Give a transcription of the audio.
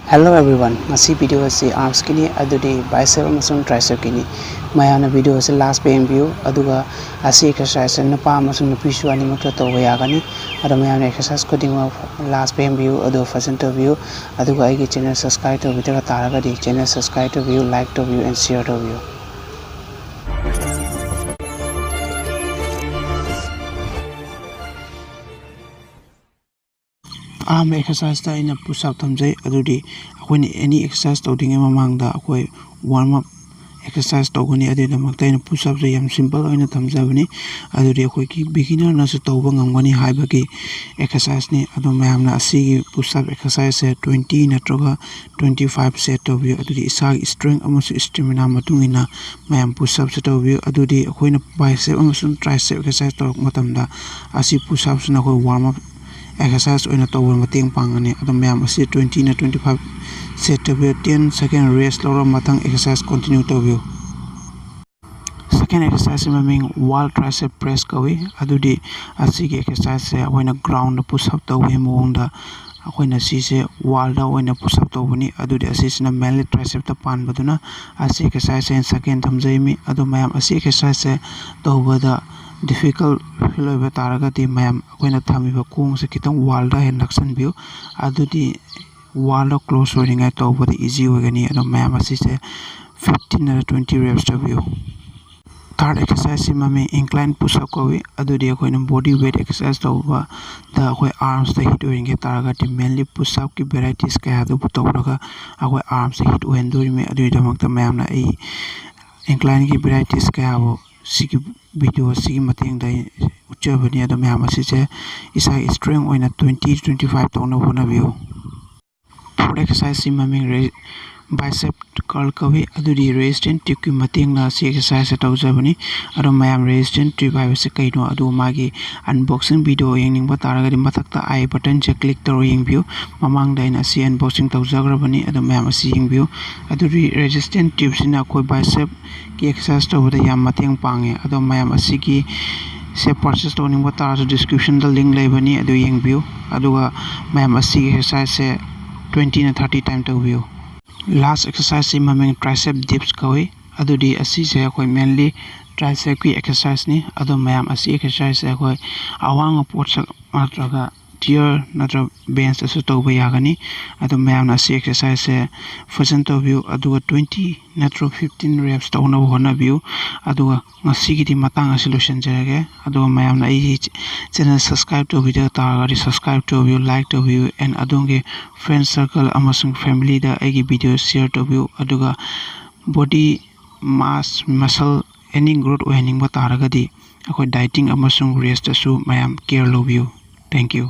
Hello everyone, ngasi video asi arms kini adudi bicep amasung tricep kini mayana video asi last pay view aduga asi exercise napa amasung nupi su ani makta tawba yagani adu mayana exercise kodinga last pay view adu first view aduga aigi channel subscribe to video taraga di channel subscribe to view like to view and share to view. Arm exercise ta ina push up thamjai adudi akhoi any exercise tawdinge mamangda akhoi warm up exercise tawgani adina makta ina push up je yam simple oina thamjabani adudi akhoi ki beginner na su tawba ngamgani haibaki exercise ni adu mayamna asi push up exercise 20 natroga 25 set tawbi adudi isa strength amusu stamina matungina mayam push up se tawbi adudi akhoi na bicep amusu tricep exercise tawk matamda asi push up na akhoi warm up exercise oina tawba mateng pangani adu mayam asi 20 na 25 set tawbi 10 second rest lora matang exercise continue tawbi. Second exercise maming wall tricep press kawi adudi asi ge exercise se oina ground push up tawbi mongda akoina sise wall da oina push up tawbani adudi asi sina mainly tricep ta pan baduna asi exercise en second thamjaimi adu mayam asi exercise tawbada difficult feel over taragati mayam akoina thamiba kong se kitang wall da hen naksan view adudi wall da close holding ai tawbada easy wagani adu mayam asi se 15 or 20 reps to view. Third exercise mami incline push up kawi adudi akoina body weight exercise tawba da akoi arms da hit oinge taragati mainly push up ki varieties ka adu tawraga akoi arms hit oenduri me adui damakta mayam na ai incline ki varieties ka abo sigi video sigi mateng dai uchabani adu mayam asi se isa strength oina 20 to 25 tawna bona view. Fourth exercise mami bicep curl kawi adudi resistance tube ki mateng na si exercise tawjabani adu mayam resistance tube hai se kaino adu magi unboxing video yengning ba taragadi matakta I button che click taro yeng view mamang da ina si unboxing tawjagrabani adu mayam asi yeng view adudi resistance tube sina koi bicep ki exercise tawda yam mateng pange adu mayam asi ki se purchase tawning ba tar description da link laibani adu yeng view aduga mayam asi exercise se 20 na 30 time to view. Last exercise si maming tricep dips kawi adudi asi se akoi mainly tricep ki exercise ni adu mayam asi exercise akoi awang pot sak matraga tier natra bench asu tawba yagani adu mayam asi exercise se first to view aduga 20 natro 15 reps tawna hona view aduga ngasi gi matang solution jarage aduga mayam na ai channel subscribe to video taragari subscribe to view like to view and adunge friend circle amasung family da aigi video share to view aduga body mass muscle any growth oining ba taragadi akoi dieting amasung rest asu mayam care lo view. Thank you.